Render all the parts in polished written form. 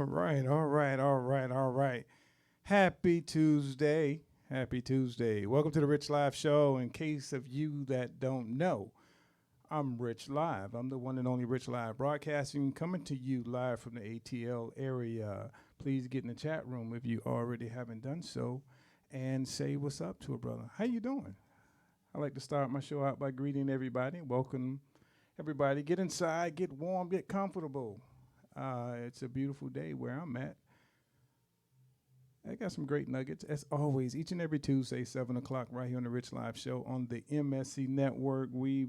All right, all right, all right, all right. Happy Tuesday. Happy Tuesday. Welcome to the Rich Live Show. In case of you that don't know, I'm Rich Live. I'm the one and only Rich Live Broadcasting, coming to you live from the ATL area. Please get in the chat room if you already haven't done so and say what's up to a brother. How you doing? I like to start my show out by greeting everybody. Welcome everybody. Get inside, get warm, get comfortable. It's a beautiful day where I'm at. I got some great nuggets, as always, each and every Tuesday, 7 o'clock, right here on the Rich Live Show on the MSC Network. We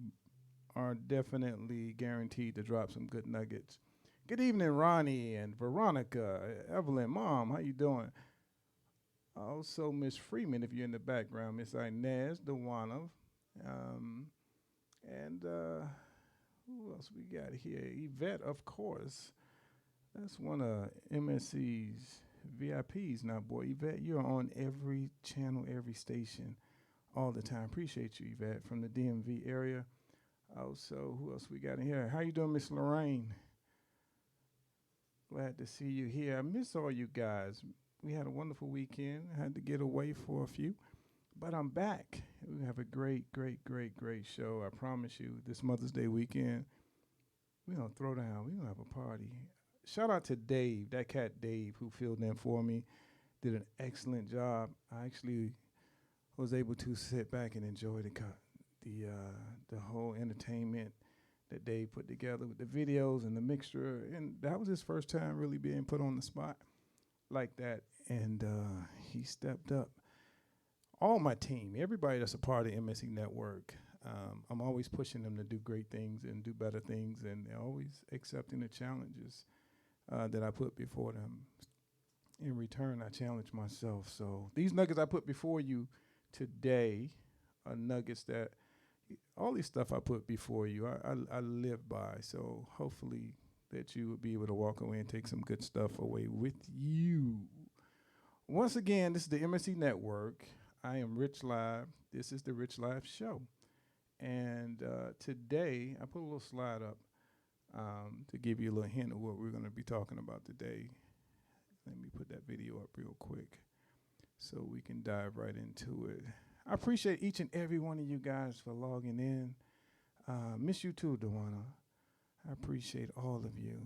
are definitely guaranteed to drop some good nuggets. Good evening, Ronnie and Veronica, Evelyn, Mom, how you doing? Also, Miss Freeman, if you're in the background, Miss Inez, Dewana, um, and who else we got here? Yvette, of course. That's one of MSC's VIPs now, boy. Yvette, you're on every channel, every station, all the time. Appreciate you, Yvette, from the DMV area. Also, who else we got in here? How you doing, Miss Lorraine? Glad to see you here. I miss all you guys. We had a wonderful weekend. I had to get away for a few, but I'm back. We have a great, great, great, great show. I promise you, this Mother's Day weekend, we're going to throw down. We're going to have a party. Shout out to Dave, that cat Dave, who filled in for me, did an excellent job. I actually was able to sit back and enjoy the whole entertainment that Dave put together with the videos and the mixture. And that was his first time really being put on the spot like that. And he stepped up. All my team, everybody that's a part of MSC Network, I'm always pushing them to do great things and do better things, and they're always accepting the challenges that I put before them. In return, I challenge myself. So these nuggets I put before you today are nuggets that all these stuff I put before you, I live by. So hopefully that you will be able to walk away and take some good stuff away with you. Once again, this is the MSC Network. I am Rich Live. This is the Rich Live Show. And today, I put a little slide up to give you a little hint of what we're going to be talking about today. Let me put that video up real quick so we can dive right into it. I appreciate each and every one of you guys for logging in. Miss you too, Dewana. I appreciate all of you.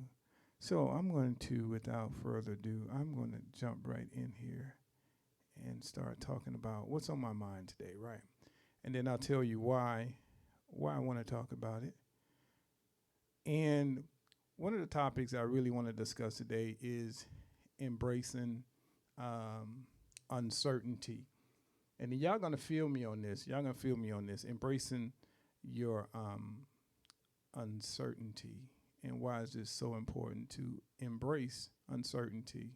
So I'm going to, without further ado, I'm going to jump right in here and start talking about what's on my mind today, right? And then I'll tell you why I want to talk about it. And one of the topics I really want to discuss today is embracing uncertainty. And y'all gonna feel me on this. Y'all gonna feel me on this. Embracing your uncertainty. And why is this so important to embrace uncertainty?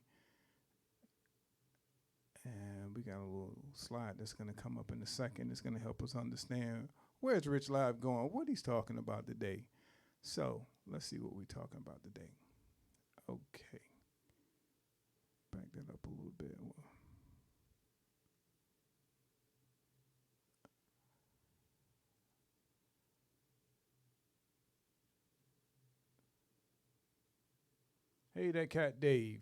And we got a little slide that's gonna come up in a second. It's gonna help us understand where's Rich Live going, what he's talking about today. So let's see what we're talking about today. Okay. Back that up a little bit. Hey, that cat Dave.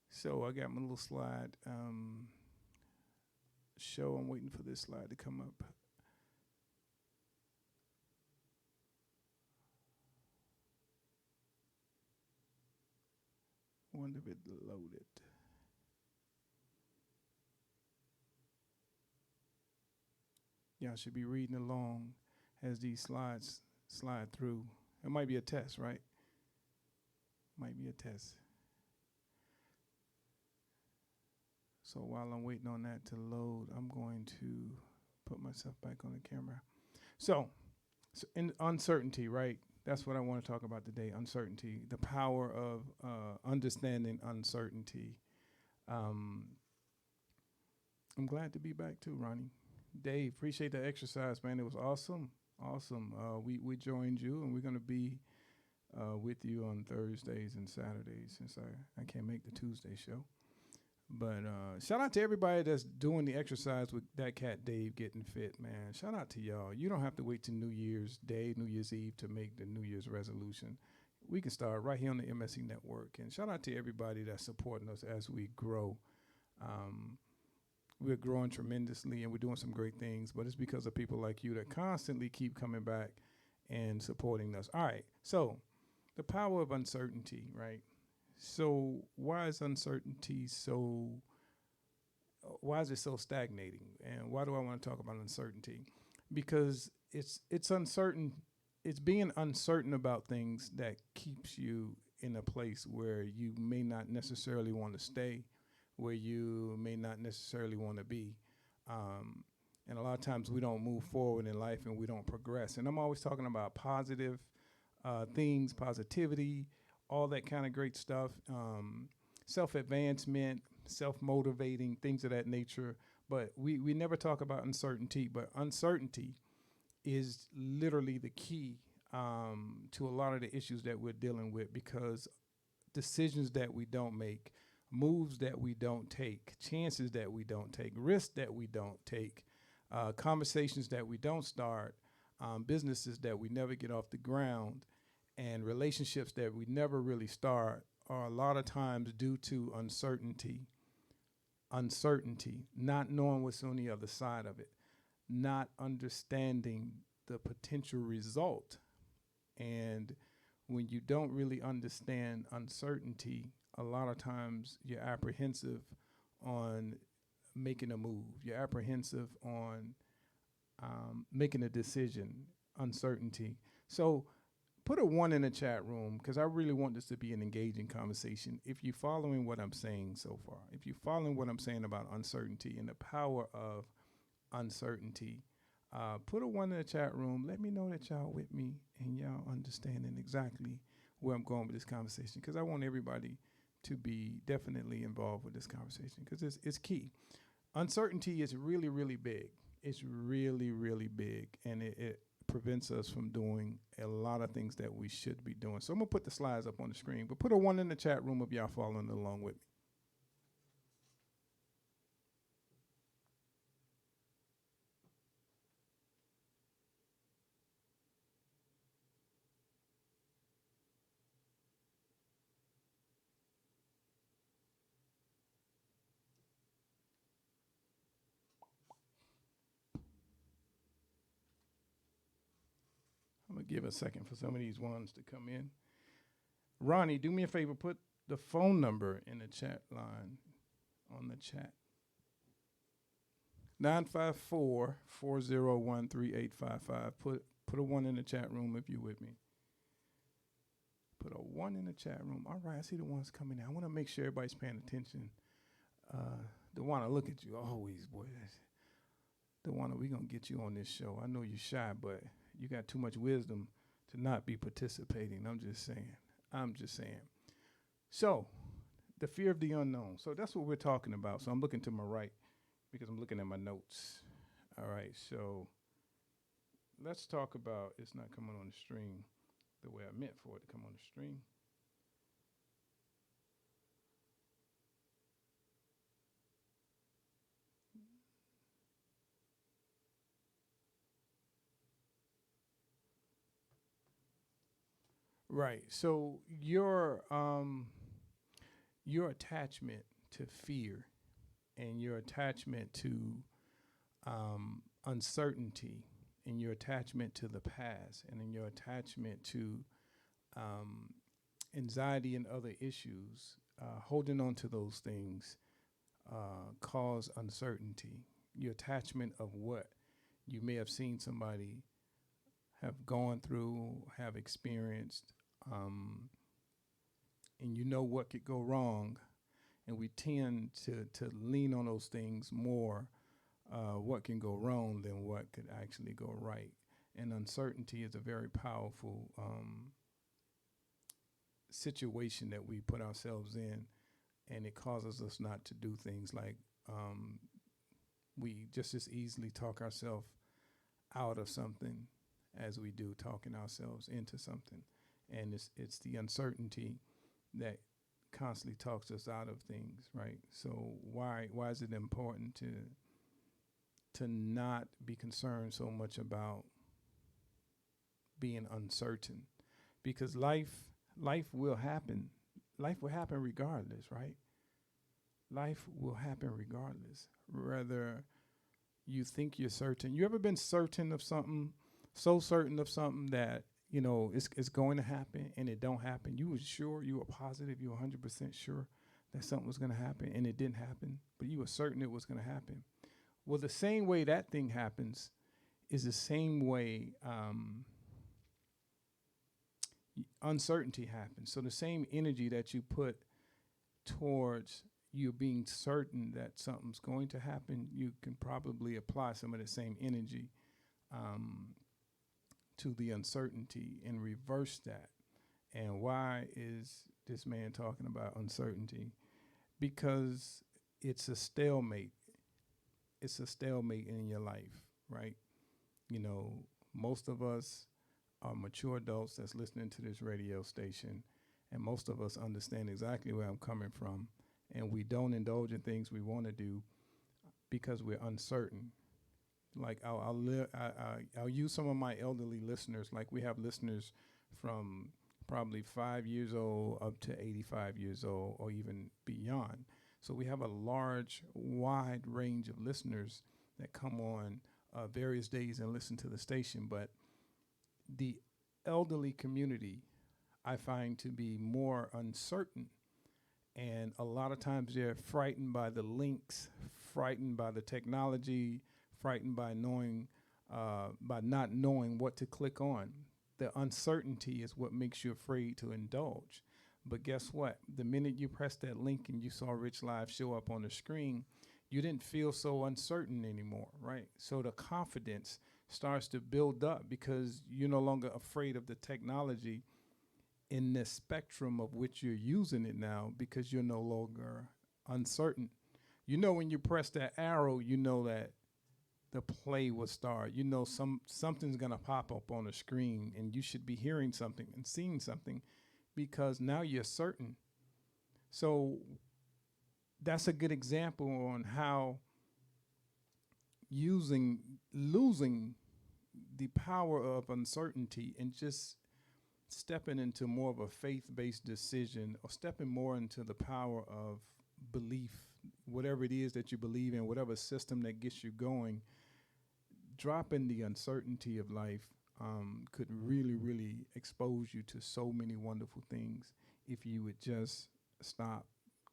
So I got my little slide show. I'm waiting for this slide to come up. Wonder if it loaded. Y'all should be reading along as these slides slide through. It might be a test, right? Might be a test. So while I'm waiting on that to load, I'm going to put myself back on the camera. So in uncertainty, right? That's what I want to talk about today, uncertainty, the power of understanding uncertainty. I'm glad to be back too, Ronnie. Dave, appreciate the exercise, man. It was awesome. Awesome. We joined you, and we're going to be with you on Thursdays and Saturdays since I can't make the Tuesday show. But shout out to everybody that's doing the exercise with that cat Dave getting fit, man. Shout out to y'all. You don't have to wait till New Year's Day, New Year's Eve to make the New Year's resolution. we can start right here on the MSC Network. And shout out to everybody that's supporting us as we grow. Um, we're growing tremendously and we're doing some great things, but it's because of people like you that constantly keep coming back and supporting us. All right. So, the power of uncertainty, right? So, why is uncertainty so why is it so stagnating? And why do I want to talk about uncertainty? Because it's uncertain. It's being uncertain about things that keeps you in a place where you may not necessarily want to stay, where you may not necessarily want to be. Um, and a lot of times we don't move forward in life and we don't progress. And I'm always talking about positive things, positivity, all that kind of great stuff, self advancement, self motivating, things of that nature. But we never talk about uncertainty, but uncertainty is literally the key to a lot of the issues that we're dealing with because decisions that we don't make, moves that we don't take, chances that we don't take, risks that we don't take, conversations that we don't start, businesses that we never get off the ground, and relationships that we never really start are a lot of times due to uncertainty. Uncertainty, not knowing what's on the other side of it, not understanding the potential result. And when you don't really understand uncertainty, a lot of times you're apprehensive on making a move. You're apprehensive on making a decision, uncertainty. So put a one in the chat room because I really want this to be an engaging conversation. If you're following what I'm saying so far, if you're following what I'm saying about uncertainty and the power of uncertainty, put a one in the chat room. Let me know that y'all with me and y'all understanding exactly where I'm going with this conversation because I want everybody to be definitely involved with this conversation because it's key. Uncertainty is really, really big. It's really, really big, and it prevents us from doing a lot of things that we should be doing. So I'm gonna put the slides up on the screen, but put a one in the chat room if y'all following along with me. I'm gonna give a second for some of these ones to come in. Ronnie, do me a favor, put the phone number in the chat line on the chat. 954-401-3855. Put a one in the chat room if you're with me. Put a one in the chat room. All right, I see the ones coming in. I want to make sure everybody's paying attention. DeWanna, look at you always, boy. DeWanna, we gonna get you on this show. I know you're shy, but you got too much wisdom to not be participating. I'm just saying. I'm just saying. So, the fear of the unknown. So that's what we're talking about. So I'm looking to my right because I'm looking at my notes. All right, so let's talk about it's not coming on the stream the way I meant for it to come on the stream. Right. So your attachment to fear and your attachment to uncertainty and your attachment to the past and in your attachment to um, anxiety and other issues, holding on to those things cause uncertainty. Your attachment of what you may have seen somebody have gone through, have experienced, um, and you know what could go wrong. And we tend to lean on those things more, what can go wrong than what could actually go right. And uncertainty is a very powerful situation that we put ourselves in, and it causes us not to do things like we just as easily talk ourselves out of something as we do talking ourselves into something. And it's the uncertainty that constantly talks us out of things, right? So why is it important to not be concerned so much about being uncertain? Because life Life will happen. Life will happen regardless, right? Life will happen regardless. Whether you think you're certain. You ever been certain of something, so certain of something that it's going to happen and it don't happen? You were sure, you were positive, you were 100% sure that something was going to happen and it didn't happen, but you were certain it was going to happen. Well, the same way that thing happens is the same way uncertainty happens. So the same energy that you put towards you being certain that something's going to happen, you can probably apply some of the same energy um, to the uncertainty and reverse that. And why is this man talking about uncertainty? Because it's a stalemate. It's a stalemate in your life, right? You know, most of us are mature adults that's listening to this radio station, and most of us understand exactly where I'm coming from, and we don't indulge in things we want to do because we're uncertain. Like I'll use some of my elderly listeners. Like we have listeners from probably 5 years old up to 85 years old, or even beyond. So we have a large, wide range of listeners that come on various days and listen to the station. But the elderly community, I find to be more uncertain. And a lot of times they're frightened by the links, frightened by the technology, frightened by not knowing what to click on. The uncertainty is what makes you afraid to indulge. But guess what? The minute you press that link and you saw Rich Live show up on the screen, you didn't feel so uncertain anymore, right? So the confidence starts to build up because you're no longer afraid of the technology in the spectrum of which you're using it now, because you're no longer uncertain. You know, when you press that arrow, you know that the play will start. You know something's gonna pop up on the screen, and you should be hearing something and seeing something because now you're certain. So that's a good example on how losing the power of uncertainty and just stepping into more of a faith-based decision, or stepping more into the power of belief, whatever it is that you believe in, whatever system that gets you going, dropping the uncertainty of life could really, really expose you to so many wonderful things if you would just stop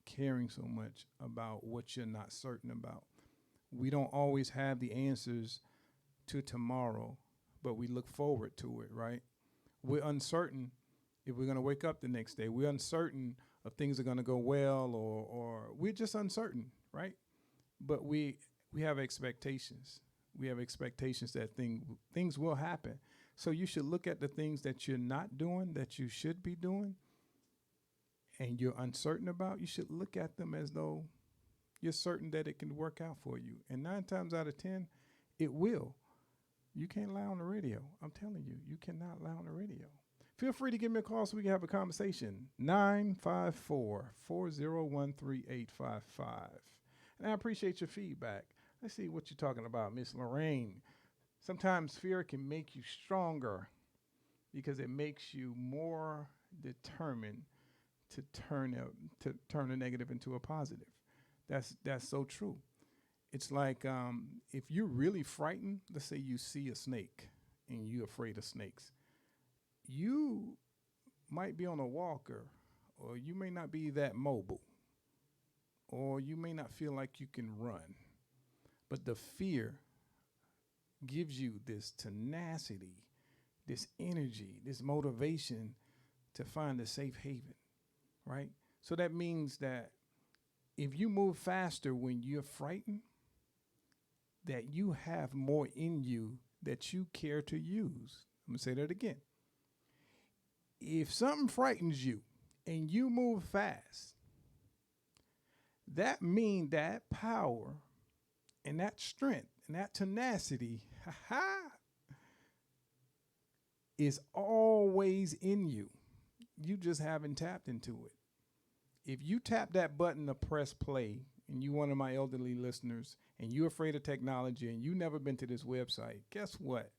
caring so much about what you're not certain about. We don't always have the answers to tomorrow, but we look forward to it, right? We're uncertain if we're going to wake up the next day. We're uncertain if things are going to go well, or we're just uncertain, right? But we have expectations. We have expectations that things will happen. So you should look at the things that you're not doing that you should be doing and you're uncertain about. You should look at them as though you're certain that it can work out for you. And 9 times out of 10, it will. You can't lie on the radio. I'm telling you, you cannot lie on the radio. Feel free to give me a call so we can have a conversation. 954-401-3855. And I appreciate your feedback. Let's see what you're talking about, Miss Lorraine. Sometimes fear can make you stronger because it makes you more determined to turn a negative into a positive. That's so true. It's like if you're really frightened, let's say you see a snake and you're afraid of snakes, you might be on a walker, or you may not be that mobile, or you may not feel like you can run. But the fear gives you this tenacity, this energy, this motivation to find a safe haven, right? So that means that if you move faster when you're frightened, that you have more in you that you care to use. I'm going to say that again. If something frightens you and you move fast, that means that power and that strength and that tenacity is always in you. You just haven't tapped into it. If you tap that button to press play, and you one of my elderly listeners, and you're afraid of technology, and you never been to this website, guess what?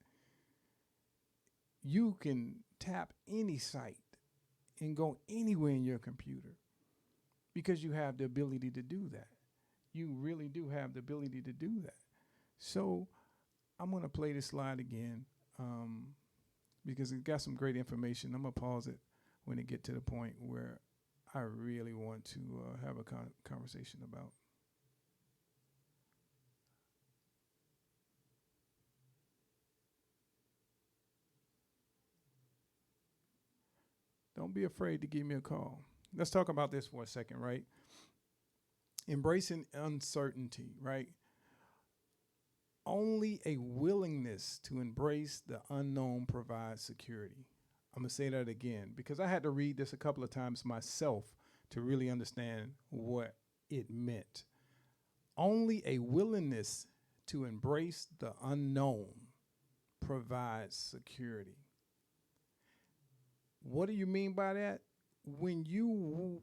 You can tap any site and go anywhere in your computer because you have the ability to do that. You really do have the ability to do that. So I'm going to play this slide again because it got some great information. I'm going to pause it when it get to the point where I really want to have a conversation about. Don't be afraid to give me a call. Let's talk about this for a second, right? Embracing uncertainty, right? Only a willingness to embrace the unknown provides security. I'm going to say that again because I had to read this a couple of times myself to really understand what it meant. Only a willingness to embrace the unknown provides security. What do you mean by that? When you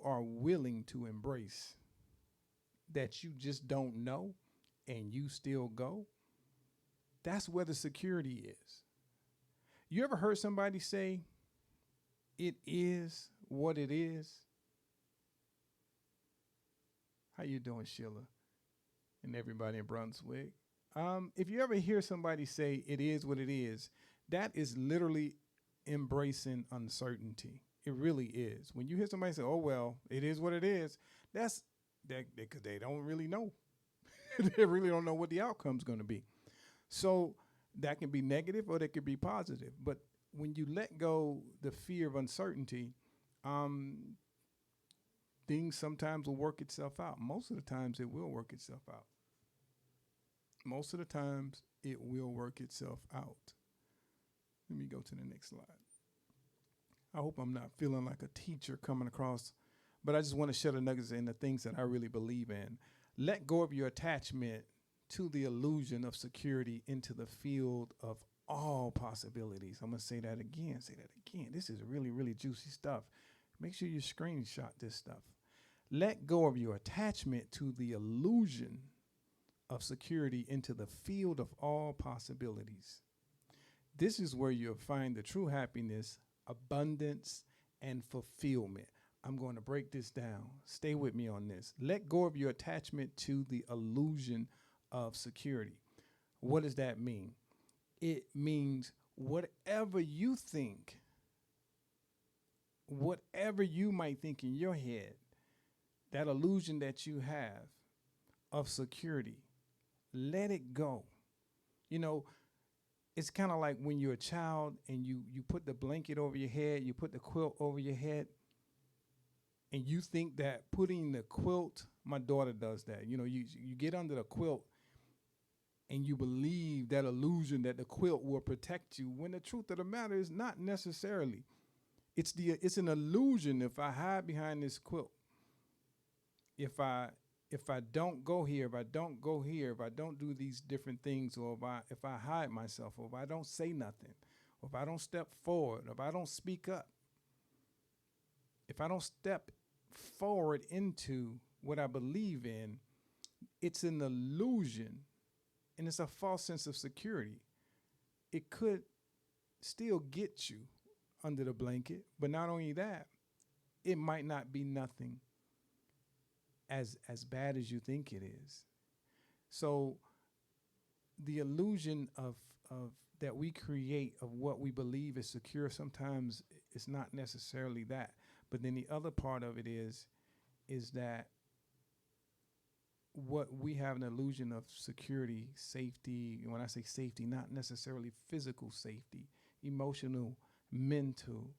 are willing to embrace that you just don't know and you still go, that's where the security is. You ever heard somebody say, it is what it is? How you doing, Sheila? And everybody in Brunswick. If you ever hear somebody say, it is what it is, that is literally embracing uncertainty. It really is. When you hear somebody say, oh, well, it is what it is, that's because they don't really know. They really don't know what the outcome's going to be. So that can be negative or that could be positive. But when you let go the fear of uncertainty, things sometimes will work itself out. Most of the times it will work itself out. Most of the times it will work itself out. Let me go to the next slide. I hope I'm not feeling like a teacher coming across, but I just want to share the nuggets in the things that I really believe in. Let go of your attachment to the illusion of security into the field of all possibilities. I'm going to say that again. This is really, really juicy stuff. Make sure you screenshot this stuff. Let go of your attachment to the illusion of security into the field of all possibilities. This is where you'll find the true happiness, abundance, and fulfillment. I'm going to break this down. Stay with me on this. Let go of your attachment to the illusion of security. What does that mean? It means whatever you think, whatever you might think in your head, that illusion that you have of security, let it go. You know, it's kind of like when you're a child and you put the blanket over your head, you put the quilt over your head, and you think that putting the quilt, my daughter does that. You know, you get under the quilt and you believe that illusion that the quilt will protect you, when the truth of the matter is not necessarily. It's an illusion. If I hide behind this quilt, if I don't go here, if I don't go here, if I don't do these different things, or if I hide myself, or if I don't say nothing, or if I don't step forward, or if I don't speak up, if I don't step forward into what I believe in, it's an illusion and it's a false sense of security. It could still get you under the blanket, but not only that, it might not be nothing as bad as you think it is. So the illusion of that we create of what we believe is secure, sometimes it's not necessarily that. But then the other part of it is that what we have an illusion of security, safety, and when I say safety, not necessarily physical safety, emotional, mental,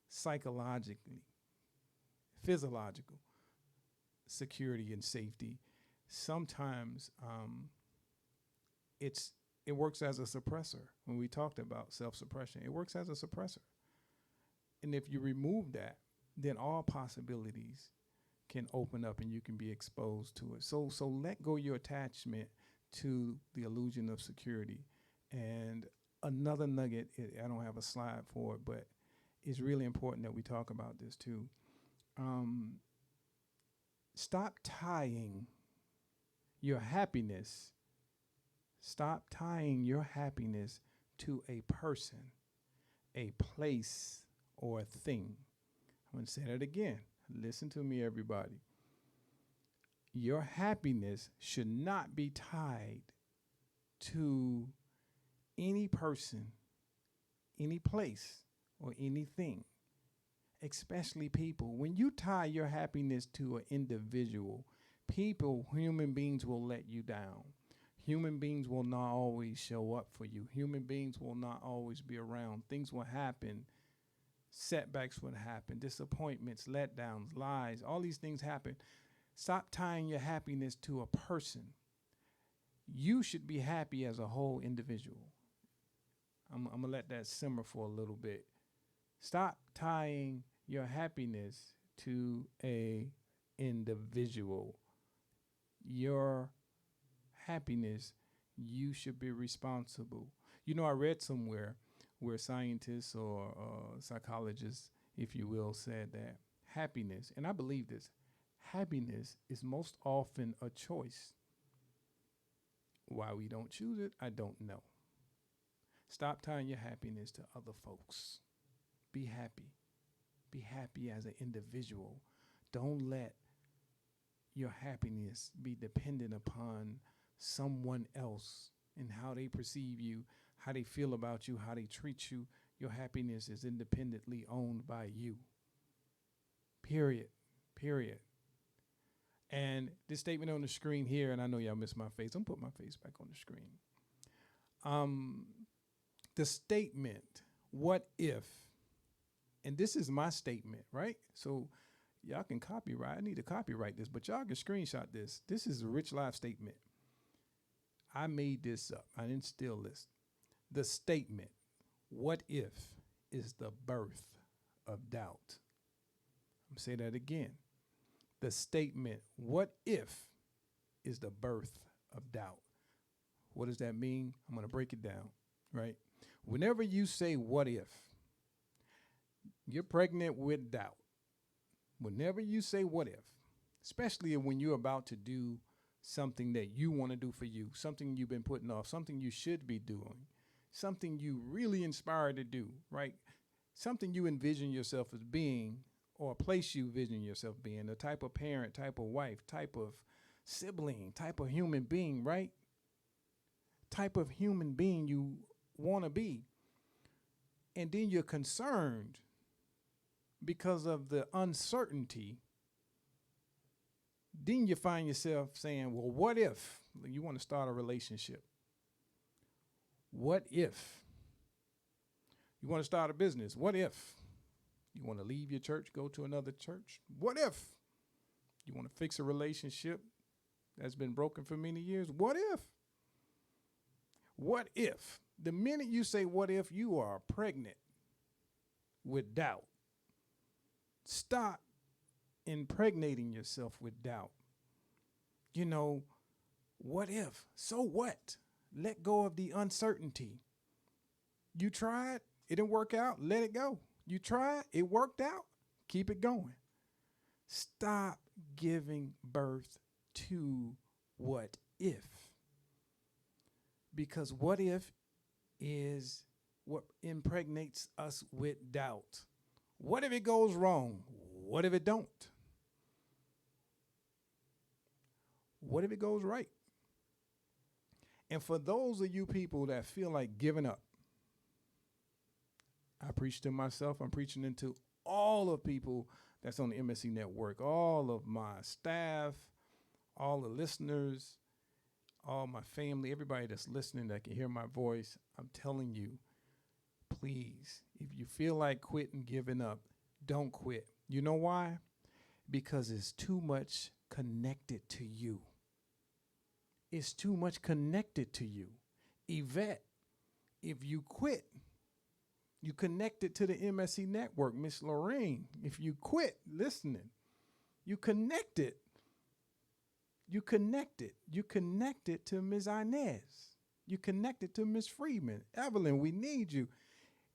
psychologically, physiological security and safety. Sometimes it works as a suppressor. When we talked about self-suppression, it works as a suppressor. And if you remove that, then all possibilities can open up and you can be exposed to it. So let go your attachment to the illusion of security. And another nugget, I don't have a slide for it, but it's really important that we talk about this too. Stop tying your happiness to a person, a place, or a thing. I'm going to say that again. Listen to me, everybody. Your happiness should not be tied to any person, any place, or anything, especially people. When you tie your happiness to an individual, people, human beings will let you down. Human beings will not always show up for you. Human beings will not always be around. Things will happen. Setbacks will happen. Disappointments, letdowns, lies, all these things happen. Stop tying your happiness to a person. You should be happy as a whole individual. I'm going to let that simmer for a little bit. Stop tying your happiness to a individual. Your happiness, you should be responsible. You know, I read somewhere where scientists or psychologists, if you will, said that happiness, and I believe this, happiness is most often a choice. Why we don't choose it, I don't know. Stop tying your happiness to other folks. Be happy. Be happy as an individual. Don't let your happiness be dependent upon someone else and how they perceive you, how they feel about you, how they treat you. Your happiness is independently owned by you. Period. Period. And this statement on the screen here, and I know y'all missed my face. I'm putting my face back on the screen. The statement, what if, and this is my statement, right? So y'all can copyright. I need to copyright this, but y'all can screenshot this. This is a Rich Life statement. I made this up. I didn't steal this. The statement, what if, is the birth of doubt. I'm going to say that again. The statement, what if, is the birth of doubt. What does that mean? I'm going to break it down, right? Whenever you say what if, you're pregnant with doubt. Whenever you say what if, especially when you're about to do something that you want to do for you, something you've been putting off, something you should be doing, something you really inspired to do, right? Something you envision yourself as being, or a place you envision yourself being, the type of parent, type of wife, type of sibling, type of human being, right? Type of human being you want to be. And then you're concerned because of the uncertainty. Then you find yourself saying, well, what if you want to start a relationship? What if you want to start a business? What if you want to leave your church, go to another church? What if you want to fix a relationship that's been broken for many years? What if? What if? The minute you say what if, you are pregnant with doubt. Stop impregnating yourself with doubt. You know, what if? So what? Let go of the uncertainty. You tried, it didn't work out, let it go. You tried, it worked out, keep it going. Stop giving birth to what if. Because what if is what impregnates us with doubt. What if it goes wrong? What if it don't? What if it goes right? And for those of you people that feel like giving up, I preach to myself. I'm preaching into all of people that's on the MSC network, all of my staff, all the listeners, all my family, everybody that's listening that can hear my voice. I'm telling you, please, if you feel like quitting, giving up, don't quit. You know why? Because it's too much connected to you. It's too much connected to you. Yvette, if you quit, you connected to the MSC network. Miss Lorraine, if you quit listening, you connected. You connected. You connected to Ms. Inez. You connected to Ms. Freeman. Evelyn, we need you.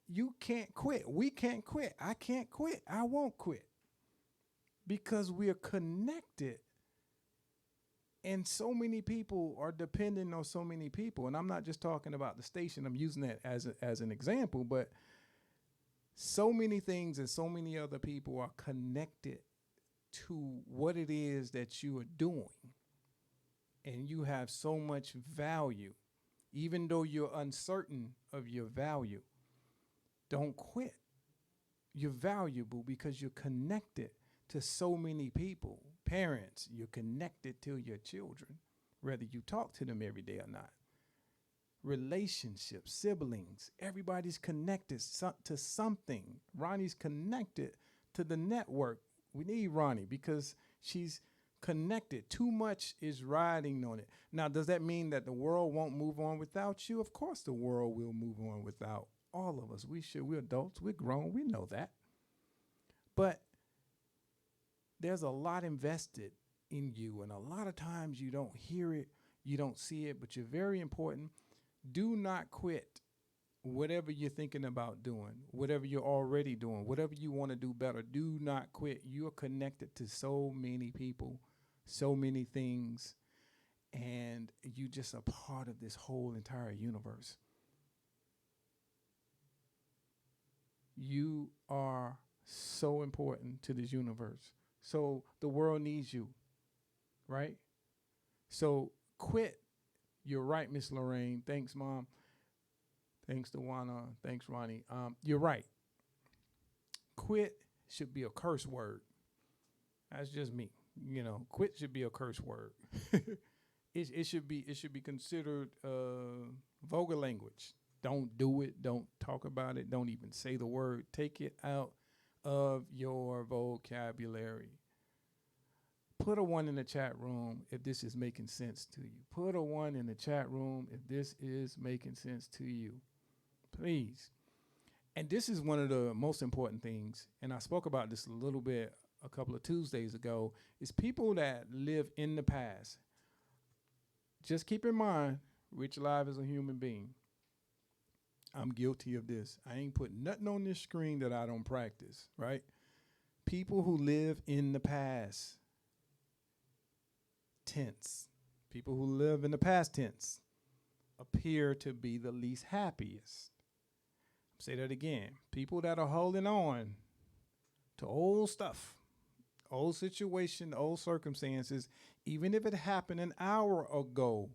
You can't quit. We can't quit. I can't quit. I won't quit. Because we are connected. And so many people are dependent on so many people. And I'm not just talking about the station. I'm using that as an example. But So many things and so many other people are connected to what it is that you are doing. And you have so much value, even though you're uncertain of your value. Don't quit. You're valuable because you're connected to so many people. Parents, you're connected to your children, whether you talk to them every day or not. Relationships, siblings, everybody's connected to something. Ronnie's connected to the network. We need Ronnie because she's connected. Too much is riding on it. Now, does that mean that the world won't move on without you? Of course, the world will move on without all of us. We're adults, we're grown, we know that. But there's a lot invested in you, and a lot of times you don't hear it, you don't see it, but you're very important. Do not quit whatever you're thinking about doing, whatever you're already doing, whatever you want to do better. Do not quit. You're connected to so many people, so many things, and you just a part of this whole entire universe. You are so important to this universe. So the world needs you, right? So quit. You're right, Miss Lorraine. Thanks, Mom. Thanks, Dewana. Thanks, Ronnie. You're right. Quit should be a curse word. That's just me. Quit should be a curse word. it should be considered vulgar language. Don't do it. Don't talk about it. Don't even say the word. Take it out of your vocabulary. Put a 1 in the chat room if this is making sense to you. Put a 1 in the chat room if this is making sense to you. Please. And this is one of the most important things, and I spoke about this a little bit a couple of Tuesdays ago, is people that live in the past. Just keep in mind, Rich Live is a human being. I'm guilty of this. I ain't putting nothing on this screen that I don't practice, right? People who live in the past tense, people who live in the past tense appear to be the least happiest. Say that again. People that are holding on to old stuff, old situation, old circumstances, even if it happened an hour ago,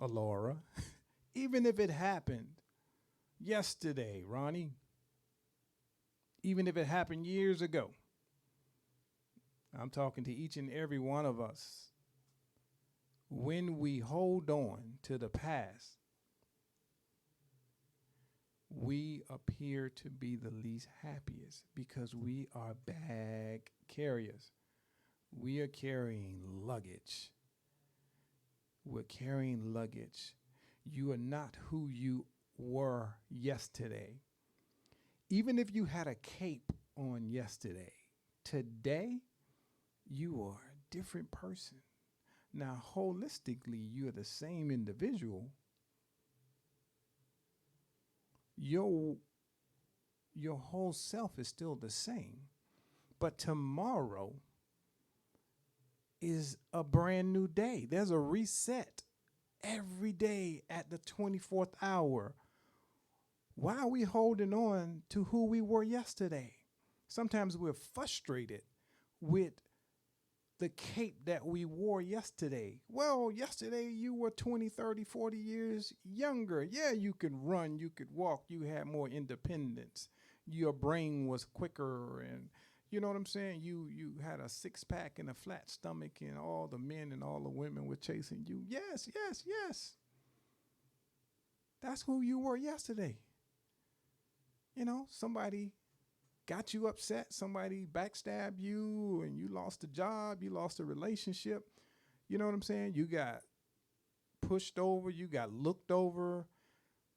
Alora, even if it happened yesterday, Ronnie, even if it happened years ago, I'm talking to each and every one of us. When we hold on to the past, we appear to be the least happiest because we are bag carriers. We are carrying luggage. We're carrying luggage. You are not who you were yesterday. Even if you had a cape on yesterday, today you are a different person. Now, holistically, you're the same individual. Your whole self is still the same. But tomorrow is a brand new day. There's a reset every day at the 24th hour. Why are we holding on to who we were yesterday? Sometimes we're frustrated with the cape that we wore yesterday. Well, yesterday you were 20, 30, 40 years younger. Yeah, you could run, you could walk, you had more independence. Your brain was quicker, and you know what I'm saying? You had a six-pack and a flat stomach, and all the men and all the women were chasing you. Yes, yes, yes. That's who you were yesterday. Somebody got you upset, somebody backstabbed you, and you lost a job, you lost a relationship. You know what I'm saying? You got pushed over, you got looked over,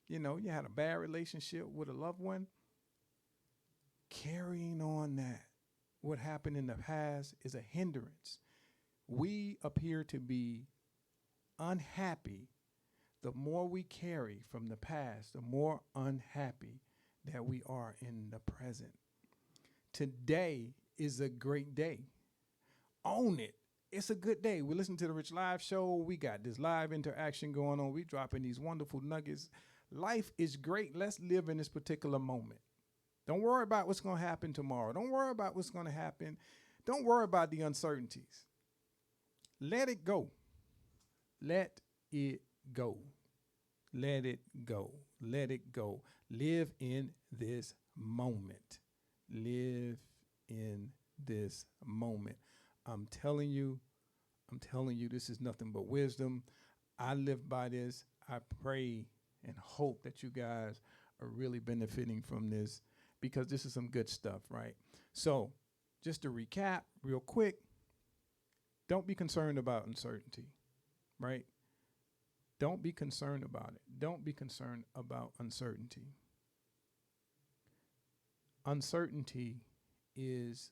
you had a bad relationship with a loved one. Carrying on that, what happened in the past is a hindrance. We appear to be unhappy. The more we carry from the past, the more unhappy that we are in the present. Today is a great day. Own it. It's a good day. We listen to the Rich Live show. We got this live interaction going on. We dropping these wonderful nuggets. Life is great. Let's live in this particular moment. Don't worry about what's going to happen tomorrow. Don't worry about what's going to happen. Don't worry about the uncertainties. Let it go. Let it go. Let it go. Let it go. Live in this moment. Live in this moment. I'm telling you, this is nothing but wisdom. I live by this. I pray and hope that you guys are really benefiting from this because this is some good stuff, right? So, just to recap real quick, don't be concerned about uncertainty, right? Don't be concerned about it. Don't be concerned about uncertainty. Uncertainty is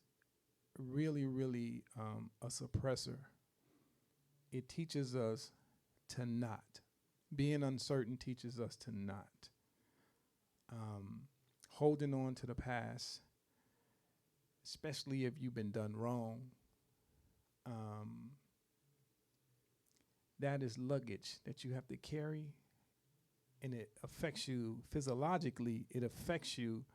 really, really a suppressor. It teaches us to not. Being uncertain teaches us to not. Holding on to the past, especially if you've been done wrong, that is luggage that you have to carry, and it affects you physiologically, it affects you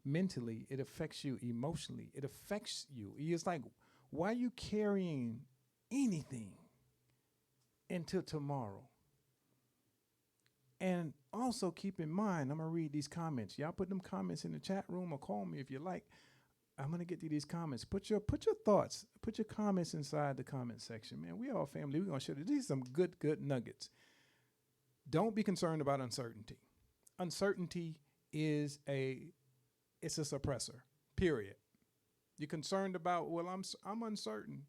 mentally, it affects you emotionally, it affects you. It's like, why are you carrying anything until tomorrow? And also keep in mind, I'm going to read these comments. Y'all put them comments in the chat room or call me if you like. I'm going to get to these comments. Put your thoughts, put your comments inside the comment section, man. We all family. We're going to show you. These are some good nuggets. Don't be concerned about uncertainty. Uncertainty is it's a suppressor, period. You're concerned about, well, I'm uncertain.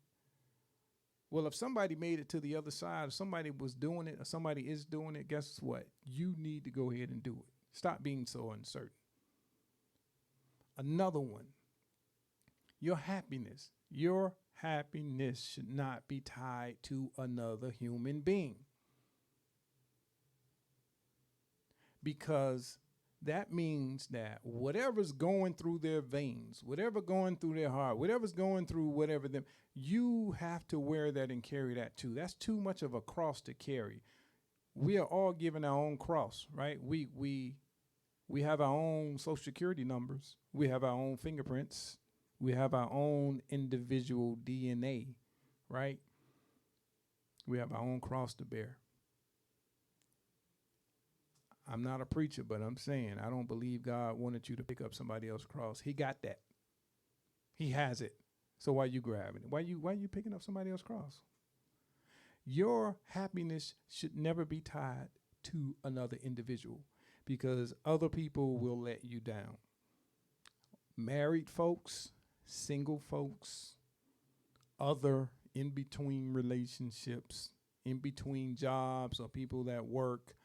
Well, if somebody made it to the other side, or somebody was doing it, or somebody is doing it, guess what? You need to go ahead and do it. Stop being so uncertain. Another one, your happiness should not be tied to another human being. Because that means that whatever's going through their veins, whatever going through their heart, whatever's going through whatever them, you have to wear that and carry that too. That's too much of a cross to carry. We are all given our own cross, right? We have our own social security numbers. We have our own fingerprints. We have our own individual DNA, right? We have our own cross to bear. I'm not a preacher, but I'm saying I don't believe God wanted you to pick up somebody else's cross. He got that. He has it. So why you grabbing it? Why you picking up somebody else's cross? Your happiness should never be tied to another individual because other people will let you down. Married folks, single folks, other in-between relationships, in-between jobs, or people that work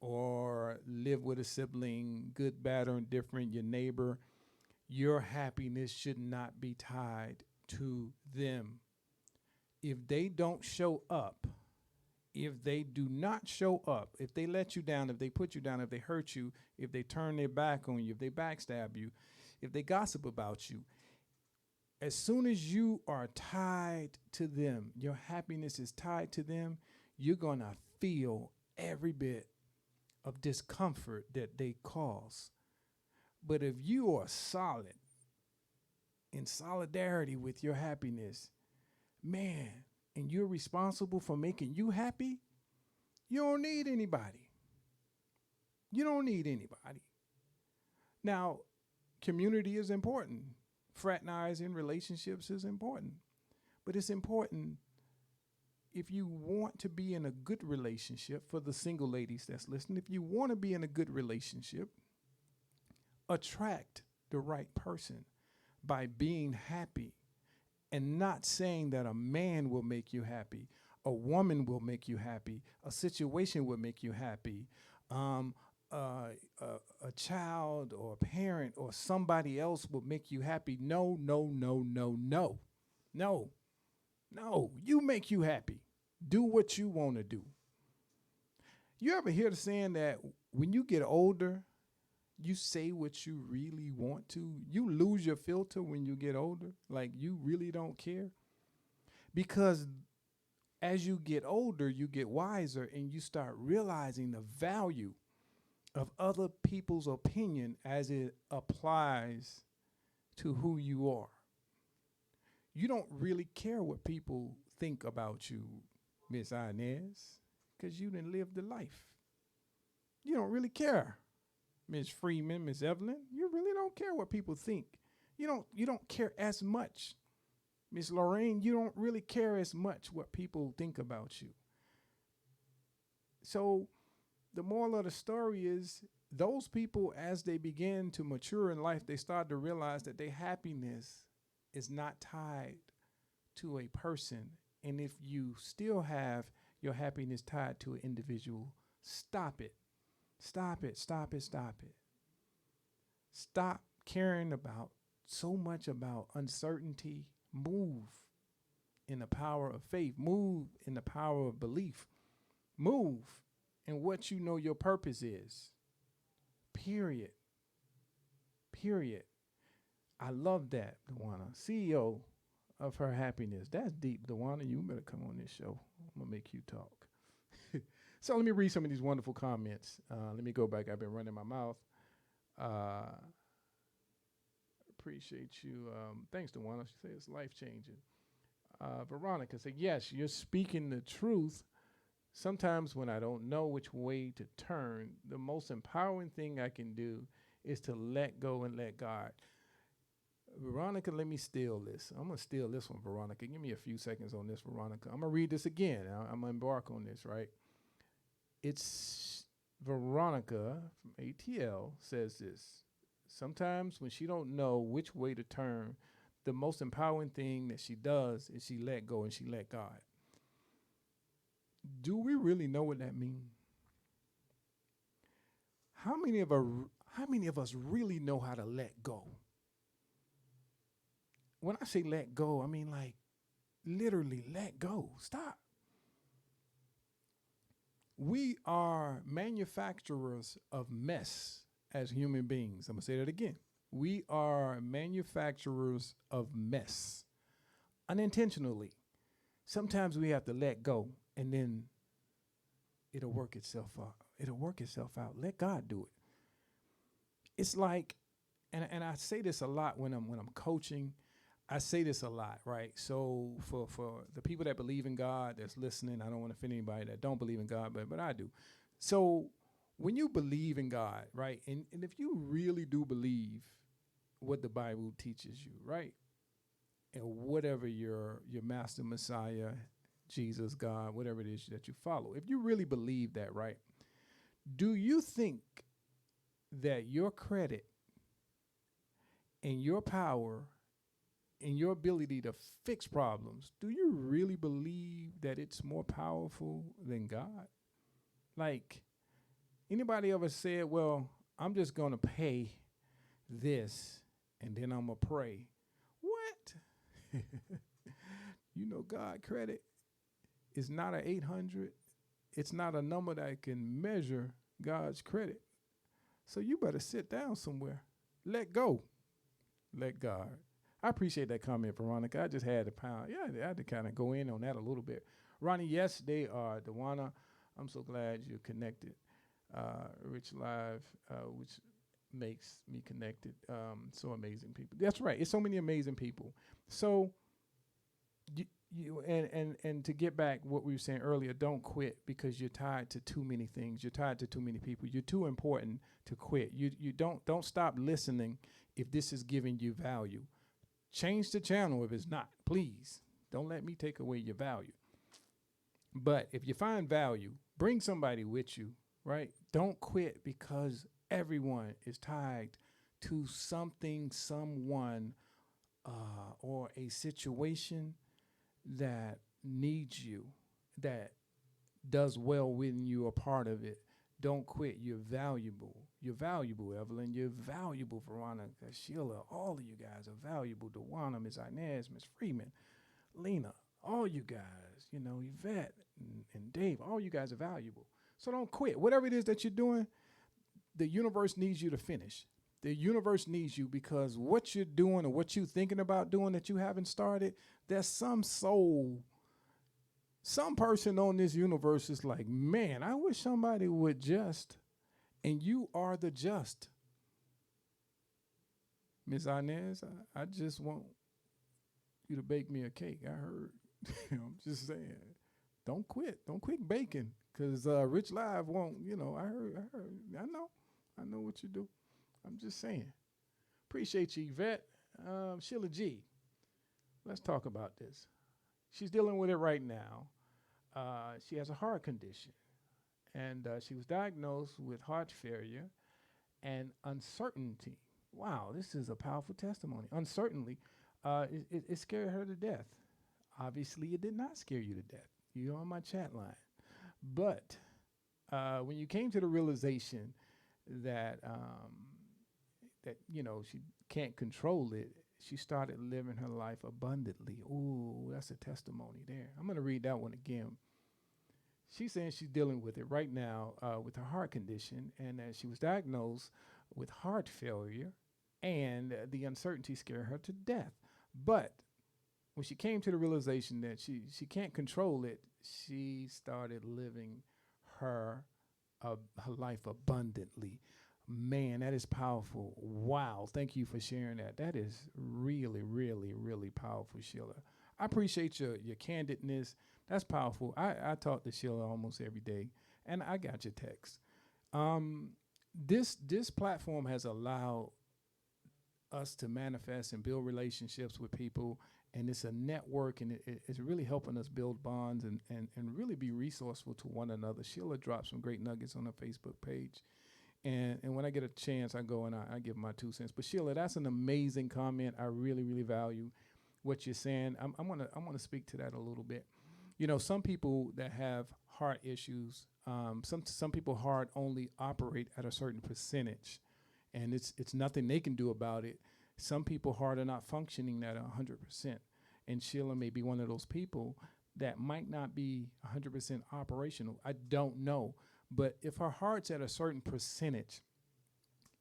or live with a sibling, good, bad, or indifferent, your neighbor, your happiness should not be tied to them. If they don't show up, if they do not show up, if they let you down, if they put you down, if they hurt you, if they turn their back on you, if they backstab you, if they gossip about you, as soon as you are tied to them, your happiness is tied to them, you're going to feel every bit of discomfort that they cause. But if you are solid, in solidarity with your happiness, man, and you're responsible for making you happy, you don't need anybody. You don't need anybody. Now, community is important. Fraternizing relationships is important. But it's important if you want to be in a good relationship, for the single ladies that's listening, if you want to be in a good relationship, attract the right person by being happy and not saying that a man will make you happy, a woman will make you happy, a situation will make you happy, a child or a parent or somebody else will make you happy. No. You make you happy. Do what you want to do. You ever hear the saying that when you get older, you say what you really want to? You lose your filter when you get older. Like you really don't care. Because as you get older, you get wiser and you start realizing the value of other people's opinion as it applies to who you are. You don't really care what people think about you, Miss Inez, because you didn't live the life. You don't really care, Miss Freeman, Miss Evelyn. You really don't care what people think. You don't care as much. Miss Lorraine, you don't really care as much what people think about you. So the moral of the story is those people, as they begin to mature in life, they start to realize that their happiness is not tied to a person. And if you still have your happiness tied to an individual, stop it. Stop it. Stop it. Stop it. Stop caring about so much about uncertainty. Move in the power of faith. Move in the power of belief. Move in what you know your purpose is. Period. Period. I love that, Dewana. CEO of Her Happiness. That's deep, Dewana. You better come on this show. I'm going to make you talk. So let me read some of these wonderful comments. Let me go back. I've been running my mouth. Appreciate you. Thanks, Dewana. She said it's life-changing. Veronica said, yes, you're speaking the truth. Sometimes when I don't know which way to turn, the most empowering thing I can do is to let go and let God. Veronica, let me steal this. I'm going to steal this one, Veronica. Give me a few seconds on this, Veronica. I'm going to read this again. I'm going to embark on this, right? It's Veronica from ATL says this. Sometimes when she don't know which way to turn, the most empowering thing that she does is she let go and she let God. Do we really know what that means? How many of us really know how to let go? When I say let go, I mean like literally let go. Stop. We are manufacturers of mess as human beings. I'm going to say that again. We are manufacturers of mess unintentionally. Sometimes we have to let go and then it'll work itself out. It'll work itself out. Let God do it. It's like, and I say this a lot when I'm coaching. I say this a lot, right? So for the people that believe in God that's listening, I don't want to offend anybody that don't believe in God, but I do. So when you believe in God, right, and if you really do believe what the Bible teaches you, right, and whatever your master Messiah, Jesus, God, whatever it is that you follow, if you really believe that, right, do you think that your credit and your power and your ability to fix problems, do you really believe that it's more powerful than God? Like, anybody ever said, well, I'm just going to pay this and then I'm going to pray? What? You know, God credit is not an 800. It's not a number that can measure God's credit. So you better sit down somewhere. Let go. Let God. I appreciate that comment, Veronica. I just had to pound. Yeah, I had to kind of go in on that a little bit. Ronnie, yes, they are. Dewana, I'm so glad you're connected. Rich Live, which makes me connected. So amazing people. That's right. It's so many amazing people. So and to get back what we were saying earlier, don't quit because you're tied to too many things. You're tied to too many people. You're too important to quit. You don't stop listening if this is giving you value. Change the channel if it's not. Please don't let me take away your value. But if you find value, bring somebody with you, right? Don't quit because everyone is tied to something, someone, or a situation that needs you, that does well when you're a part of it. Don't quit. You're valuable. You're valuable, Evelyn. You're valuable, Veronica, Sheila. All of you guys are valuable. Dewana, Miss Inez, Miss Freeman, Lena, all you guys, you know, Yvette and Dave, all you guys are valuable. So don't quit. Whatever it is that you're doing, the universe needs you to finish. The universe needs you because what you're doing or what you're thinking about doing that you haven't started, there's some soul, some person on this universe is like, man, I wish somebody would just, and you are the just. Miss Inez, I just want you to bake me a cake. I heard. I'm just saying, don't quit. Don't quit baking, cause Rich Live won't. I heard. I heard. I know. I know what you do. I'm just saying. Appreciate you, Yvette. Sheila G. Let's talk about this. She's dealing with it right now. She has a heart condition, and she was diagnosed with heart failure and uncertainty. Wow, this is a powerful testimony. Uncertainly, it scared her to death. Obviously, it did not scare you to death. You're on my chat line. But when you came to the realization that she can't control it, she started living her life abundantly. Ooh, that's a testimony there. I'm going to read that one again. She's saying she's dealing with it right now with her heart condition, and that she was diagnosed with heart failure, and the uncertainty scared her to death. But when she came to the realization that she can't control it, she started living her her life abundantly. Man, that is powerful. Wow. Thank you for sharing that. That is really, really, really powerful, Sheila. I appreciate your candidness. That's powerful. I talk to Sheila almost every day, and I got your text. This platform has allowed us to manifest and build relationships with people, and it's a network, and it's really helping us build bonds and really be resourceful to one another. Sheila dropped some great nuggets on her Facebook page. And when I get a chance, I go and I give my 2 cents. But Sheila, that's an amazing comment. I really, really value what you're saying. I'm gonna speak to that a little bit. Some people that have heart issues, some people heart only operate at a certain percentage, and it's nothing they can do about it. Some people heart are not functioning at 100%, and Sheila may be one of those people that might not be 100% operational. I don't know. But if her heart's at a certain percentage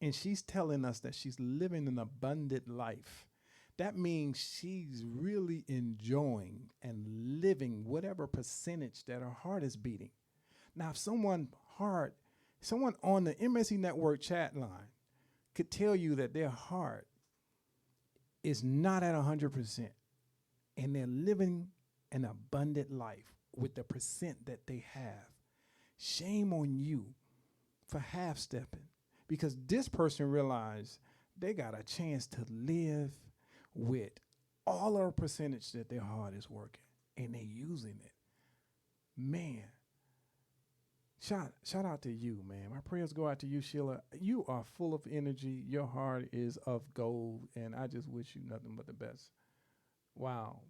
and she's telling us that she's living an abundant life, that means she's really enjoying and living whatever percentage that her heart is beating. Now, if someone on the MSC Network chat line could tell you that their heart is not at 100% and they're living an abundant life with the percent that they have, shame on you for half stepping, because this person realized they got a chance to live with all of the percentage that their heart is working, and they're using it. Man, shout out to you, man. My prayers go out to you, Sheila. You are full of energy. Your heart is of gold, and I just wish you nothing but the best. Wow.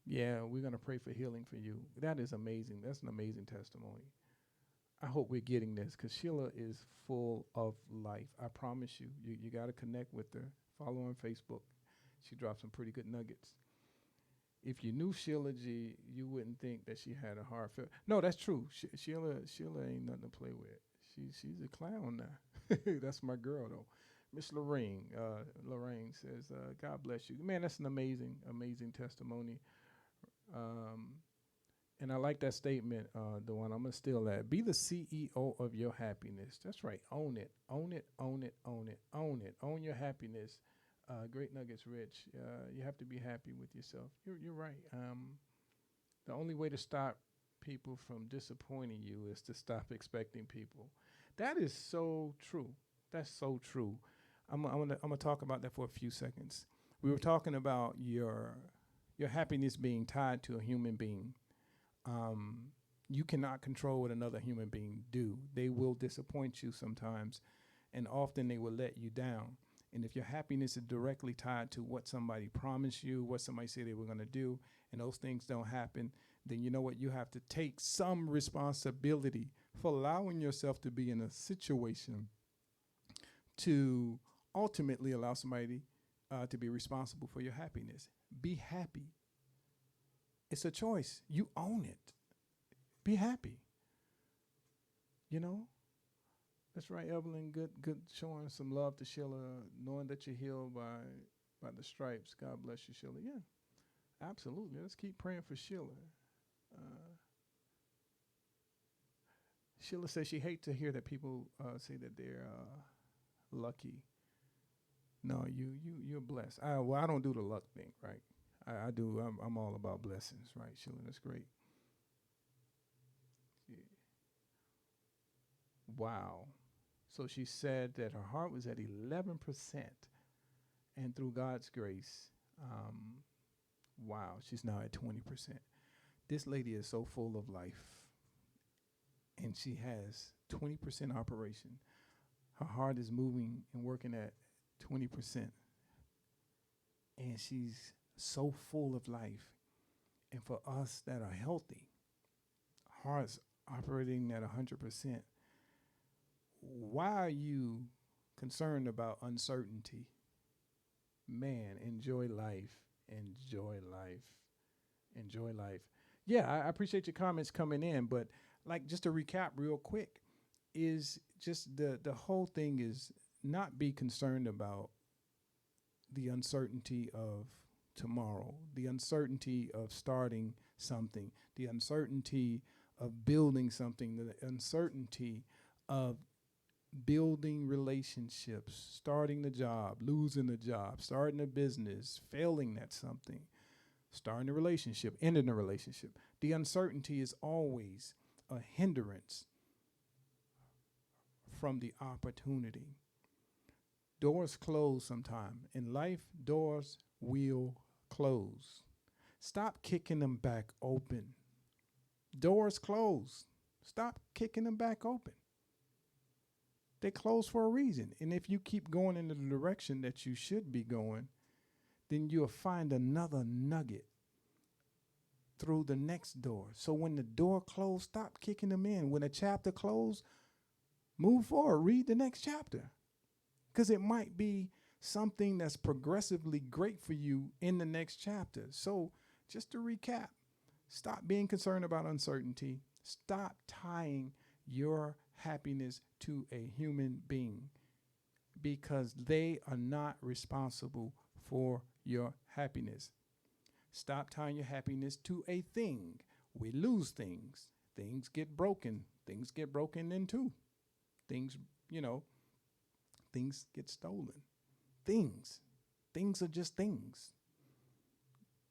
Yeah, we're going to pray for healing for you. That is amazing. That's an amazing testimony. I hope we're getting this, because Sheila is full of life. I promise you. You got to connect with her. Follow her on Facebook. She dropped some pretty good nuggets. If you knew Sheila G, you wouldn't think that she had a heart failure. No, that's true. Sheila ain't nothing to play with. She's a clown now. That's my girl, though. Miss Lorraine says, God bless you. Man, that's an amazing, amazing testimony. And I like that statement, the one I'm going to steal that. Be the CEO of your happiness. That's right. Own it. Own it. Own it. Own it. Own it. Own your happiness. Great nuggets, Rich. You have to be happy with yourself. You're right. The only way to stop people from disappointing you is to stop expecting people. That is so true. That's so true. I'm gonna talk about that for a few seconds. We were talking about your happiness being tied to a human being. You cannot control what another human being do. They will disappoint you sometimes, and often they will let you down. And if your happiness is directly tied to what somebody promised you, what somebody said they were going to do, and those things don't happen, then you know what? You have to take some responsibility for allowing yourself to be in a situation to ultimately allow somebody to be responsible for your happiness. Be happy. It's a choice. You own it. Be happy. You know? That's right, Evelyn. Good showing some love to Sheila, knowing that you're healed by the stripes. God bless you, Sheila. Yeah, absolutely. Let's keep praying for Sheila. Sheila says she hates to hear that people say that they're lucky. No, you're blessed. Well, I don't do the luck thing, right? I do. I'm all about blessings, right, Sheila? That's great. Yeah. Wow. So she said that her heart was at 11%, and through God's grace, um, wow, she's now at 20%. This lady is so full of life, and she has 20% operation. Her heart is moving and working at 20%, and she's so full of life. And for us that are healthy, hearts operating at 100%, why are you concerned about uncertainty? Man, enjoy life, enjoy life, enjoy life. Yeah, I appreciate your comments coming in, but like just to recap real quick, is just the whole thing is not be concerned about the uncertainty of tomorrow, the uncertainty of starting something, the uncertainty of building something, the uncertainty of building relationships, starting the job, losing the job, starting a business, failing at something, starting a relationship, ending a relationship. The uncertainty is always a hindrance from the opportunity. Doors close sometime. In life, doors will close. Stop kicking them back open. Doors close. Stop kicking them back open. They close for a reason. And if you keep going in the direction that you should be going, then you'll find another nugget through the next door. So when the door closed, stop kicking them in. When a chapter closed, move forward, read the next chapter. Because it might be something that's progressively great for you in the next chapter. So just to recap, stop being concerned about uncertainty. Stop tying your happiness to a human being, because they are not responsible for your happiness. Stop tying your happiness to a thing. We lose things. Things get broken. Things get broken into. Things, things get stolen. Things. Things are just things.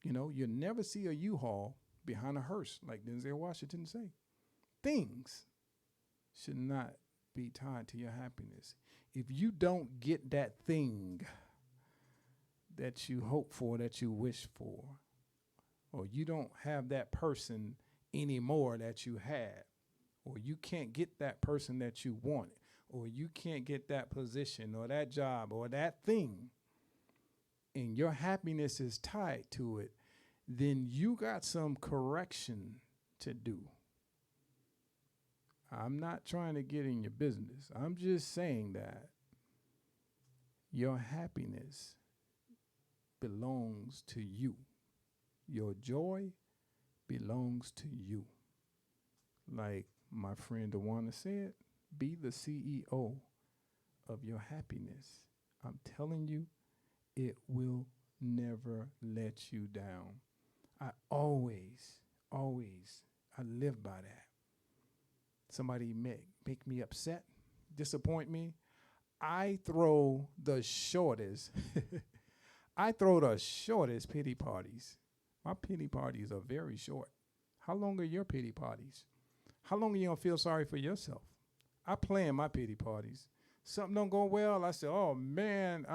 You never see a U-Haul behind a hearse, like Denzel Washington say. Things should not be tied to your happiness. If you don't get that thing that you hope for, that you wish for, or you don't have that person anymore that you had, or you can't get that person that you wanted, or you can't get that position or that job or that thing, and your happiness is tied to it, then you got some correction to do. I'm not trying to get in your business. I'm just saying that your happiness belongs to you. Your joy belongs to you. Like my friend Dewana said, be the CEO of your happiness. I'm telling you, it will never let you down. I live by that. Somebody make me upset, disappoint me, I throw the shortest pity parties. My pity parties are very short. How long are your pity parties? How long are you gonna feel sorry for yourself? I plan my pity parties. Something don't go well, I say, oh man,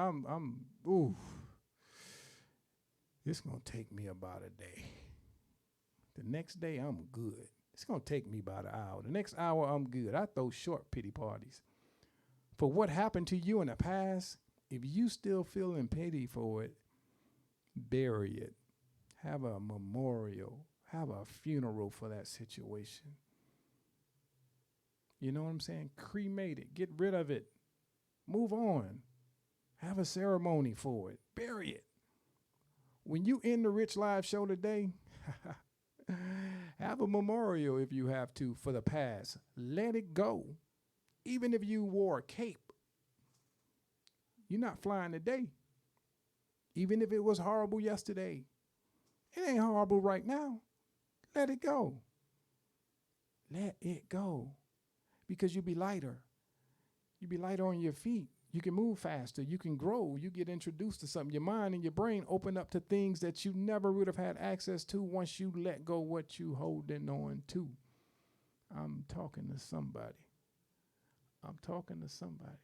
it's gonna take me about a day. The next day I'm good. It's going to take me about an hour. The next hour, I'm good. I throw short pity parties. For what happened to you in the past, if you still feeling pity for it, bury it. Have a memorial. Have a funeral for that situation. You know what I'm saying? Cremate it. Get rid of it. Move on. Have a ceremony for it. Bury it. When you end the Rich Live show today, have a memorial if you have to for the past. Let it go. Even if you wore a cape, you're not flying today. Even if it was horrible yesterday, it ain't horrible right now. Let it go. Let it go. because you be lighter. You be lighter on your feet. You can move faster. You can grow. You get introduced to something. Your mind and your brain open up to things that you never would have had access to once you let go what you holding on to. I'm talking to somebody. I'm talking to somebody.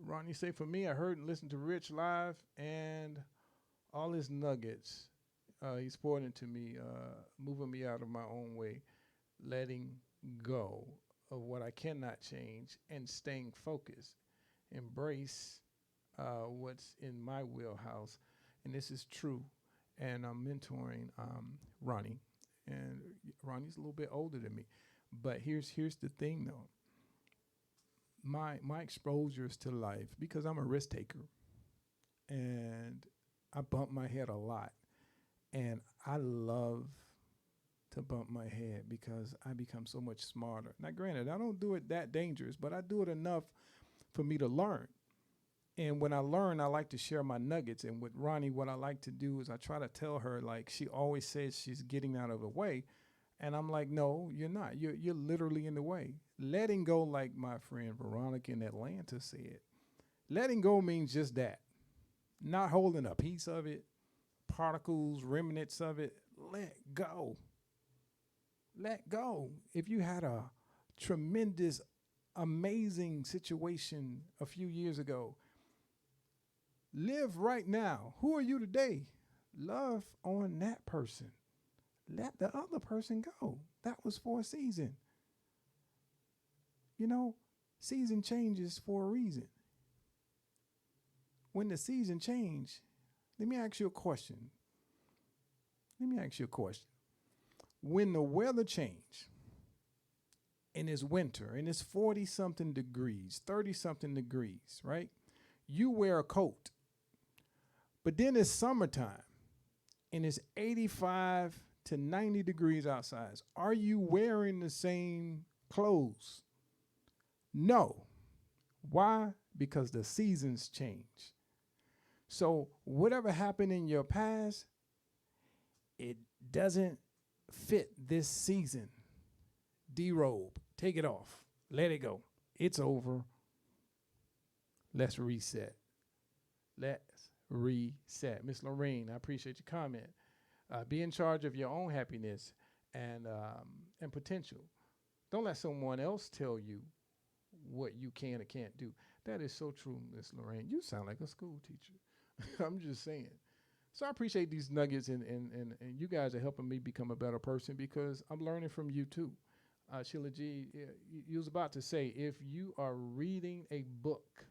Ronnie say, for me, I heard and listened to Rich live and all his nuggets. He's poured into me, moving me out of my own way, letting go of what I cannot change and staying focused. Embrace what's in my wheelhouse. And this is true. And I'm mentoring Ronnie. And Ronnie's a little bit older than me. But here's the thing, though. My exposures to life, because I'm a risk taker, and I bump my head a lot. And I love to bump my head because I become so much smarter. Now, granted, I don't do it that dangerous, but I do it enough for me to learn. And when I learn, I like to share my nuggets. And with Ronnie, what I like to do is I try to tell her, like, she always says she's getting out of the way. And I'm like, no, you're not. You're literally in the way. Letting go, like my friend Veronica in Atlanta said, letting go means just that. Not holding a piece of it, particles, remnants of it. Let go. Let go. If you had a tremendous, amazing situation a few years ago, live right now. Who are you today? Love on that person. Let the other person go. That was for a season. You know, season changes for a reason. When the season change, let me ask you a question. When the weather change and it's winter and it's 40-something degrees, 30-something degrees, right? You wear a coat. But then it's summertime and it's 85 to 90 degrees outside. Are you wearing the same clothes? No. Why? Because the seasons change. So whatever happened in your past, it doesn't fit this season. Derobe. Take it off. Let it go. It's over. Let's reset. Let's reset. Miss Lorraine, I appreciate your comment. Be in charge of your own happiness and potential. Don't let someone else tell you what you can or can't do. That is so true, Miss Lorraine. You sound like a school teacher. I'm just saying. So I appreciate these nuggets, and you guys are helping me become a better person because I'm learning from you too. Sheila G, you was about to say, if you are reading a book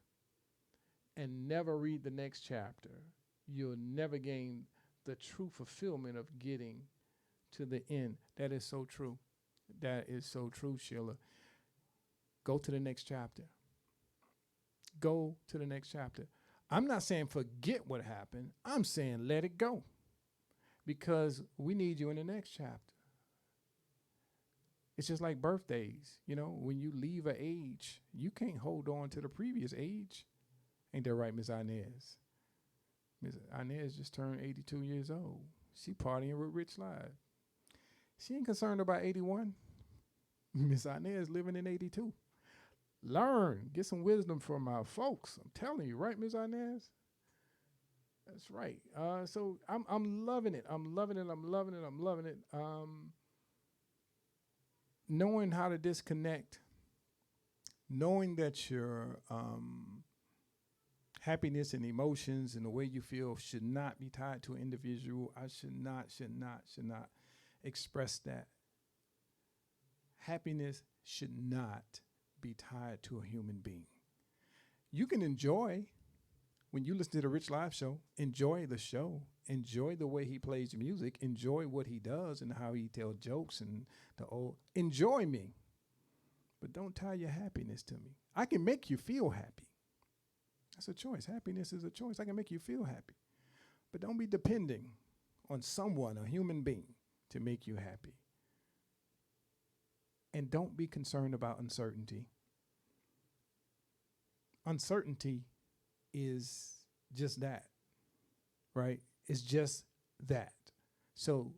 and never read the next chapter, you'll never gain the true fulfillment of getting to the end. That is so true. That is so true, Sheila. Go to the next chapter. Go to the next chapter. I'm not saying forget what happened. I'm saying let it go because we need you in the next chapter. It's just like birthdays. You know, when you leave an age, you can't hold on to the previous age. Ain't that right, Miss Inez? Miss Inez just turned 82 years old. She partying with Rich Live. She ain't concerned about 81. Miss Inez living in 82. Learn, get some wisdom from our folks. I'm telling you, right, Miss Inez? That's right. So I'm loving it. I'm loving it. I'm loving it. I'm loving it. Knowing how to disconnect, knowing that your happiness and emotions and the way you feel should not be tied to an individual. I should not express that. Happiness should not be tied to a human being. You can enjoy, when you listen to the Rich Live show, enjoy the show, enjoy the way he plays music, enjoy what he does and how he tells jokes and enjoy me. But don't tie your happiness to me. I can make you feel happy. That's a choice. Happiness is a choice. I can make you feel happy. But don't be depending on someone, a human being, to make you happy. And don't be concerned about uncertainty. Uncertainty is just that, right? It's just that. So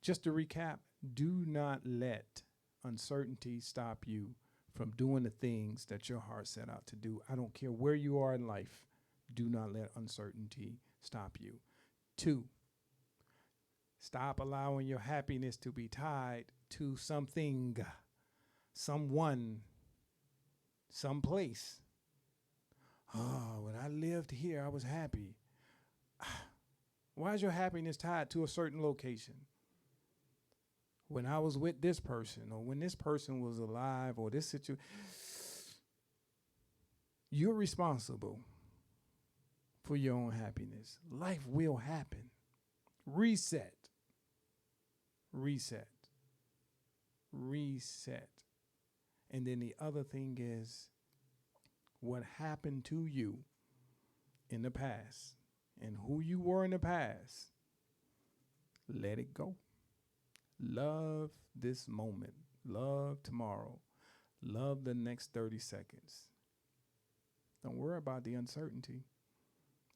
Just to recap, do not let uncertainty stop you from doing the things that your heart set out to do. I don't care where you are in life. Do not let uncertainty stop you. Two, stop allowing your happiness to be tied to something, someone, someplace. Oh, when I lived here, I was happy. Why is your happiness tied to a certain location? When I was with this person, or when this person was alive, or this situation, you're responsible for your own happiness. Life will happen. Reset. Reset. Reset. And then the other thing is what happened to you in the past and who you were in the past. Let it go. Love this moment. Love tomorrow. Love the next 30 seconds. Don't worry about the uncertainty.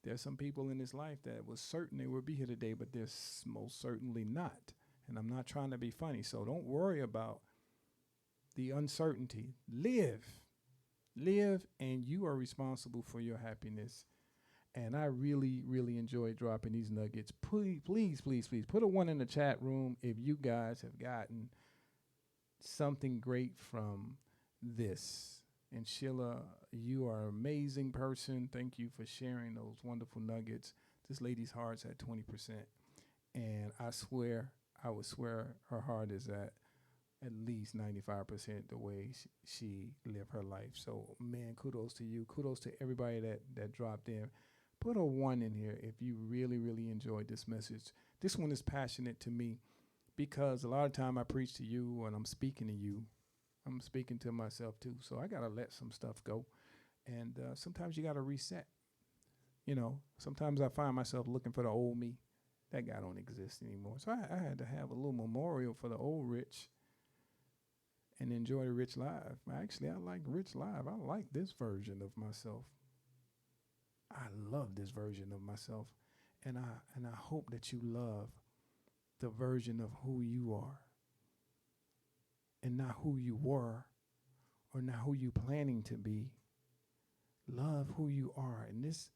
There's some people in this life that was certain they would be here today, but they're most certainly not. And I'm not trying to be funny, so don't worry about the uncertainty. Live. Live, and you are responsible for your happiness. And I really, really enjoy dropping these nuggets. Please, please, please, please put a 1 in the chat room if you guys have gotten something great from this. And Sheila, you are an amazing person. Thank you for sharing those wonderful nuggets. This lady's heart's at 20%. And I would swear her heart is at least 95% the way she lived her life. So, man, kudos to you. Kudos to everybody that dropped in. Put a 1 in here if you really, really enjoyed this message. This one is passionate to me because a lot of time I preach to you and I'm speaking to you. I'm speaking to myself too. So I got to let some stuff go. And sometimes you got to reset. You know, sometimes I find myself looking for the old me. That guy don't exist anymore. So I had to have a little memorial for the old Rich and enjoy the Rich live. Actually, I like Rich live. I like this version of myself. I love this version of myself. And I hope that you love the version of who you are. And not who you were or not who you planning to be. Love who you are in this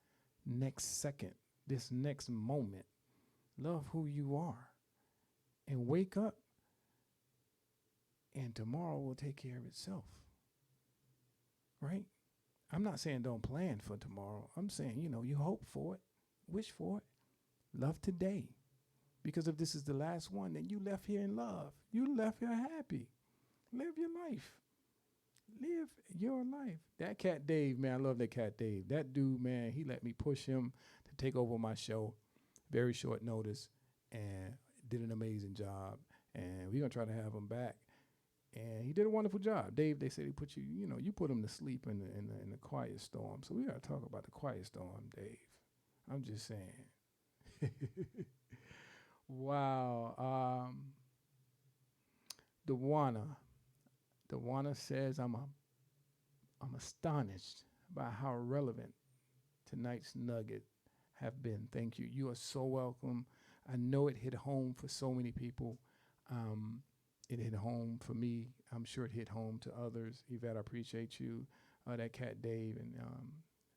next second, this next moment. Love who you are. And wake up. And tomorrow will take care of itself. Right? I'm not saying don't plan for tomorrow. I'm saying, you hope for it. Wish for it. Love today. Because if this is the last one, then you left here in love. You left here happy. Live your life. Live your life. That cat Dave, man, I love that cat Dave. That dude, man, he let me push him to take over my show. Very short notice. And did an amazing job. And we're going to try to have him back. And he did a wonderful job. Dave, they said he put you, you put him to sleep in the quiet storm. So we got to talk about the quiet storm, Dave. I'm just saying. Wow. Dewana says, I'm astonished by how relevant tonight's nugget have been. Thank you. You are so welcome. I know it hit home for so many people. It hit home for me. I'm sure it hit home to others. Yvette, I appreciate you. That cat Dave and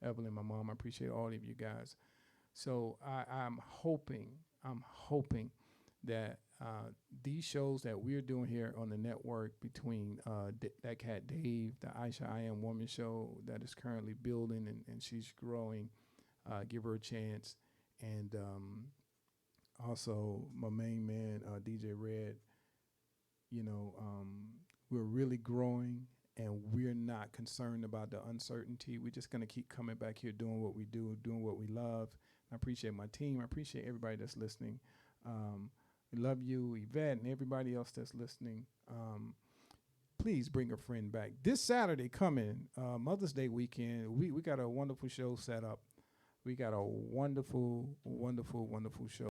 Evelyn, my mom, I appreciate all of you guys. So I'm hoping that these shows that we're doing here on the network between that cat Dave, the Aisha I Am Woman show that is currently building and she's growing, give her a chance. And also my main man, DJ Red, we're really growing and we're not concerned about the uncertainty. We're just going to keep coming back here doing what we do, doing what we love. I appreciate my team. I appreciate everybody that's listening. We love you, Yvette, and everybody else that's listening. Please bring a friend back. This Saturday coming, Mother's Day weekend, we got a wonderful show set up. We got a wonderful, wonderful, wonderful show.